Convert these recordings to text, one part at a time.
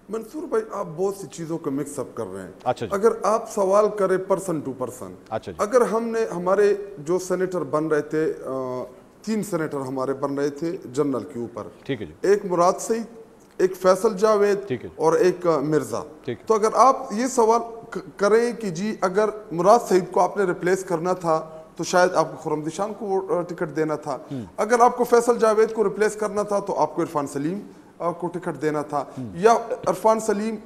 मंसूर भाई, आप बहुत सी चीजों को मिक्सअप कर रहे हैं। अच्छा जी। अगर आप सवाल करें पर्सन टू पर्सन, अच्छा जी। अगर हमारे जो सेनेटर बन रहे थे, 3 सेनेटर हमारे बन रहे थे जनरल के ऊपर, ठीक है जी। एक मुराद सईद, एक फैसल जावेद और एक मिर्जा। तो अगर आप ये सवाल करें कि जी अगर मुराद सईद को आपने रिप्लेस करना था तो शायद आपको खुर्रमदिशान को टिकट देना था, अगर आपको फैसल जावेद को रिप्लेस करना था तो आपको इरफान सलीम को टिकट देना था, या इरफान सलीम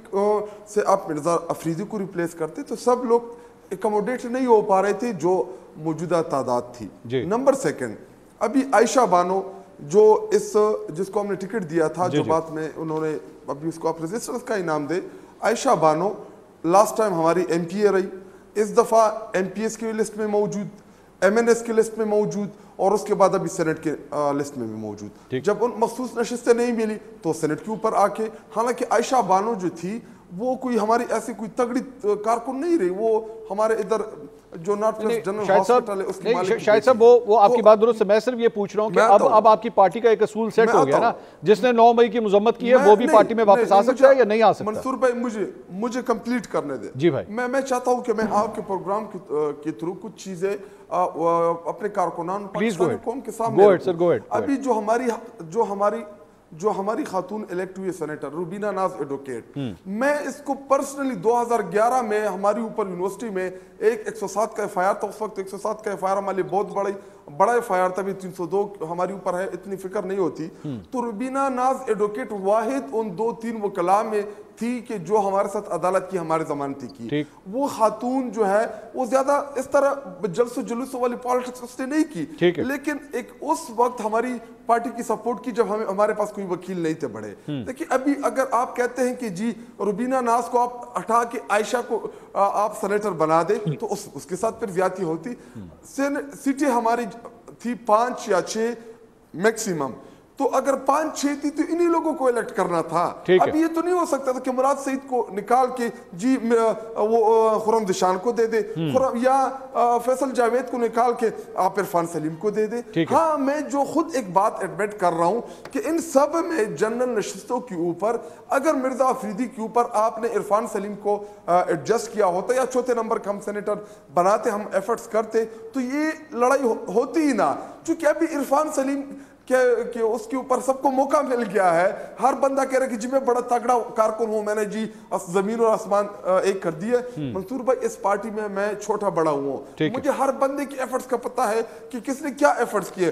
से आप मिर्जा अफरीदी को रिप्लेस करते, तो सब लोग एकोमोडेट नहीं हो पा रहे थे जो मौजूदा तादाद थी। नंबर सेकंड, अभी आयशा बानो जो जिसको हमने टिकट दिया था, जो बात में उन्होंने अभी उसको आप रेजिस्टेंस का इनाम दे, आयशा बानो लास्ट टाइम हमारी एमपीए रही, इस दफा एमपीएस की लिस्ट में मौजूद, एमएनएस की लिस्ट में मौजूद, और उसके बाद अभी सेनेट के लिस्ट में भी मौजूद। जब उन मखसूस नशिस्तें नहीं मिली तो सेनेट के ऊपर आके, हालांकि आयशा बानो जो थी वो कोई हमारी ऐसी कोई तगड़ी कारकुन नहीं रही, वो हमारे इधर जो नॉर्थ वेस्ट जनरल हॉस्पिटल है उसकी मालिक। शायद साहब वो आपकी बात दुरुस्त है, मैं सिर्फ ये पूछ रहा हूँ कि अब आपकी पार्टी का एक असूल सेट हो गया ना, जिसने 9 मई की मजम्मत की है वो भी पार्टी में वापस आ सकता है या नहीं आ सकता? मंसूर भाई, मुझे कंप्लीट करने दे जी भाई। मैं चाहता हूँ कि मैं आपके प्रोग्राम के थ्रू कुछ चीजें अपने कारकुनान कौम के सामने, अभी जो हमारी खातून इलेक्ट हुई सेनेटर रुबीना नाज एडवोकेट, मैं इसको पर्सनली 2011 में हमारी ऊपर यूनिवर्सिटी में एक 107 का एफआईआर था, उस वक्त 107 का एफआईआर हमारे लिए बहुत बड़ा एफआईआर था, अभी 302 हमारी ऊपर है, इतनी फिक्र नहीं होती। तो रुबीना नाज एडवोकेट वाहिद उन 2-3 वकला में थी कि जो हमारे साथ अदालत की हमारे जमानती की, वो खातून जो है वो ज्यादा इस तरह जलसो जुलूस वाली पॉलिटिक्स उसने नहीं की, लेकिन एक उस वक्त हमारी पार्टी की सपोर्ट की जब हमारे पास कोई वकील नहीं थे बड़े। देखिए अभी अगर आप कहते हैं कि जी रुबीना नाज को आप हटा के आयशा को आप सेनेटर बना दे तो उसके साथ फिर ज्यादती होती। सीटें हमारी थी 5 या 6 मैक्सिमम, तो अगर 5-6 थी तो इन्हीं लोगों को इलेक्ट करना था। अभी ये तो नहीं हो सकता था कि मुराद सईद को निकाल के जी वो खुर्रमदिशान को दे दे, या फैसल जावेद को निकाल के आप इरफान सलीम को दे दे। हाँ, मैं जो खुद एक बात एडमिट कर रहा हूं कि इन सब में जनरल नशिस्तों के ऊपर अगर मिर्जा अफरीदी के ऊपर आपने इरफान सलीम को एडजस्ट किया होता या चौथे नंबर का हम सेनेटर बनाते, हम एफर्ट्स करते, तो ये लड़ाई होती ही ना। क्योंकि अभी इरफान सलीम कि उसके ऊपर सबको मौका मिल गया है, हर बंदा कह रहा है कि जी मैं बड़ा तगड़ा कारकुन हूं, मैंने जी जमीन और आसमान एक कर दिए। मंसूर भाई, इस पार्टी में मैं छोटा बड़ा हूं, मुझे हर बंदे की एफर्ट्स का पता है कि किसने क्या एफर्ट्स किए।